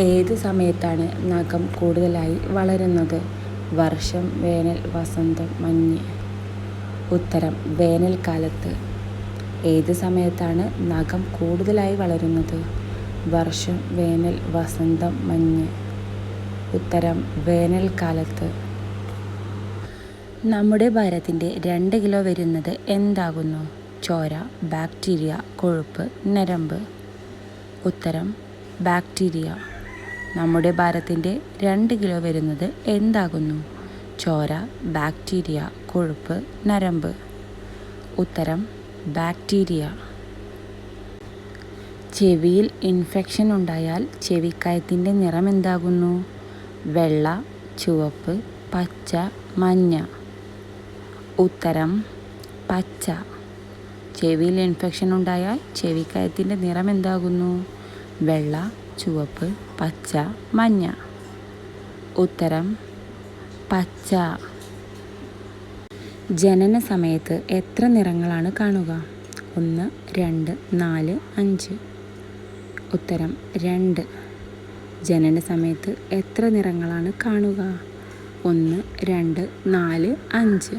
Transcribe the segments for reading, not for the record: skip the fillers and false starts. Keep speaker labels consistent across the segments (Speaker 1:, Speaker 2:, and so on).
Speaker 1: ഏത് സമയത്താണ് നഖം കൂടുതലായി വളരുന്നത്? വർഷം, വേനൽ, വസന്തം, മഞ്ഞ്. ഉത്തരം വേനൽക്കാലത്ത്. ഏത് സമയത്താണ് നഖം കൂടുതലായി വളരുന്നത്? വർഷം, വേനൽ, വസന്തം, മഞ്ഞ്. ഉത്തരം വേനൽക്കാലത്ത്. നമ്മുടെ ഭാരത്തിൻ്റെ 2 കിലോ വരുന്നത് എന്താകുന്നു? ചോര, ബാക്ടീരിയ, കൊഴുപ്പ്, ഞരമ്പ്. ഉത്തരം ബാക്ടീരിയ. നമ്മുടെ ഭാരത്തിൻ്റെ 2 കിലോ വരുന്നത് എന്താകുന്നു? ചോര, ബാക്ടീരിയ, കൊഴുപ്പ്, ഞരമ്പ്. ഉത്തരം ബാക്ടീരിയ. ചെവിയിൽ ഇൻഫെക്ഷൻ ഉണ്ടായാൽ ചെവിക്കയത്തിൻ്റെ നിറം എന്താകുന്നു? വെള്ള, ചുവപ്പ്, പച്ച, മഞ്ഞ. ഉത്തരം പച്ച. ചെവിയിൽ ഇൻഫെക്ഷൻ ഉണ്ടായാൽ ചെവിക്കയത്തിൻ്റെ നിറം എന്താകുന്നു? വെള്ള, ചുവപ്പ്, പച്ച, മഞ്ഞ. ഉത്തരം പച്ച. ജനന സമയത്ത് എത്ര നിറങ്ങളാണ് കാണുക? 1, 2, 4, 5. ഉത്തരം 2. ജനന സമയത്ത് എത്ര നിറങ്ങളാണ് കാണുക? 1, 2, 4, 5.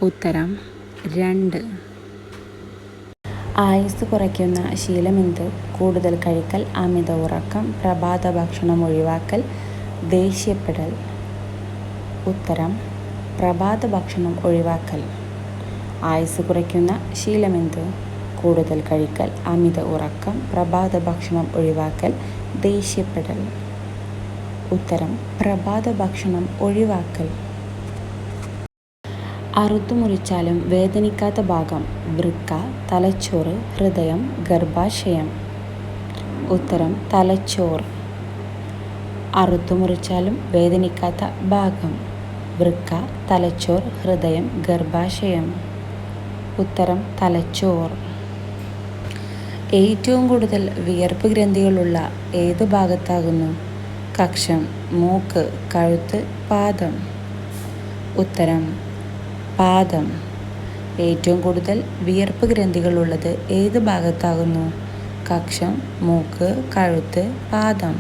Speaker 1: ഉത്തരം 2. ആയുസ് കുറയ്ക്കുന്ന ശീലമെന്ത്? കൂടുതൽ കഴിക്കൽ, അമിത ഉറക്കം, പ്രഭാത ഭക്ഷണം ഒഴിവാക്കൽ, ദേഷ്യപ്പെടൽ. ഉത്തരം പ്രഭാത ഭക്ഷണം ഒഴിവാക്കൽ. ആയുസ് കുറയ്ക്കുന്ന ശീലമെന്ത്? കൂടുതൽ കഴിക്കൽ, അമിത ഉറക്കം, പ്രഭാത ഭക്ഷണം ഒഴിവാക്കൽ, ദേഷ്യപ്പെടൽ. ഉത്തരം പ്രഭാത ഭക്ഷണം ഒഴിവാക്കൽ. അറുത്തു മുറിച്ചാലും വേദനിക്കാത്ത ഭാഗം? വൃക്ക, തലച്ചോറ്, ഹൃദയം, ഗർഭാശയം. ഉത്തരം തലച്ചോറ്. അറുത്തു മുറിച്ചാലും വേദനിക്കാത്ത ഭാഗം? വൃക്ക, തലച്ചോർ, ഹൃദയം, ഗർഭാശയം. ഉത്തരം തലച്ചോർ. ഏറ്റവും കൂടുതൽ വിയർപ്പ് ഗ്രന്ഥികളുള്ള ഏത് ഭാഗത്താകുന്നു? കക്ഷം, മൂക്ക്, കഴുത്ത്, പാദം. ഉത്തരം പാദം. ഏറ്റവും കൂടുതൽ വിയർപ്പ് ഗ്രന്ഥികളുള്ളത് ഏത് ഭാഗത്താകുന്നു? കക്ഷം, മൂക്ക്, കഴുത്ത്, പാദം.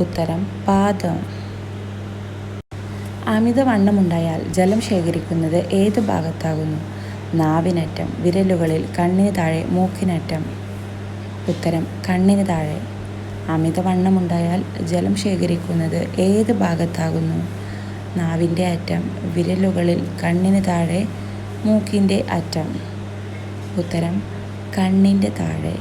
Speaker 1: ഉത്തരം പാദം. അമിതവണ്ണമുണ്ടായാൽ ജലം ശേഖരിക്കുന്നത് ഏത് ഭാഗത്താകുന്നു? നാവിനറ്റം, വിരലുകളിൽ, കണ്ണിന് താഴെ, മൂക്കിനറ്റം. ഉത്തരം കണ്ണിന് താഴെ. അമിതവണ്ണമുണ്ടായാൽ ജലം ശേഖരിക്കുന്നത് ഏത് ഭാഗത്താകുന്നു? നാവിൻ്റെ അറ്റം, വിരലുകളിൽ, കണ്ണിന് താഴെ, മൂക്കിൻ്റെ അറ്റം. ഉത്തരം കണ്ണിൻ്റെ താഴെ.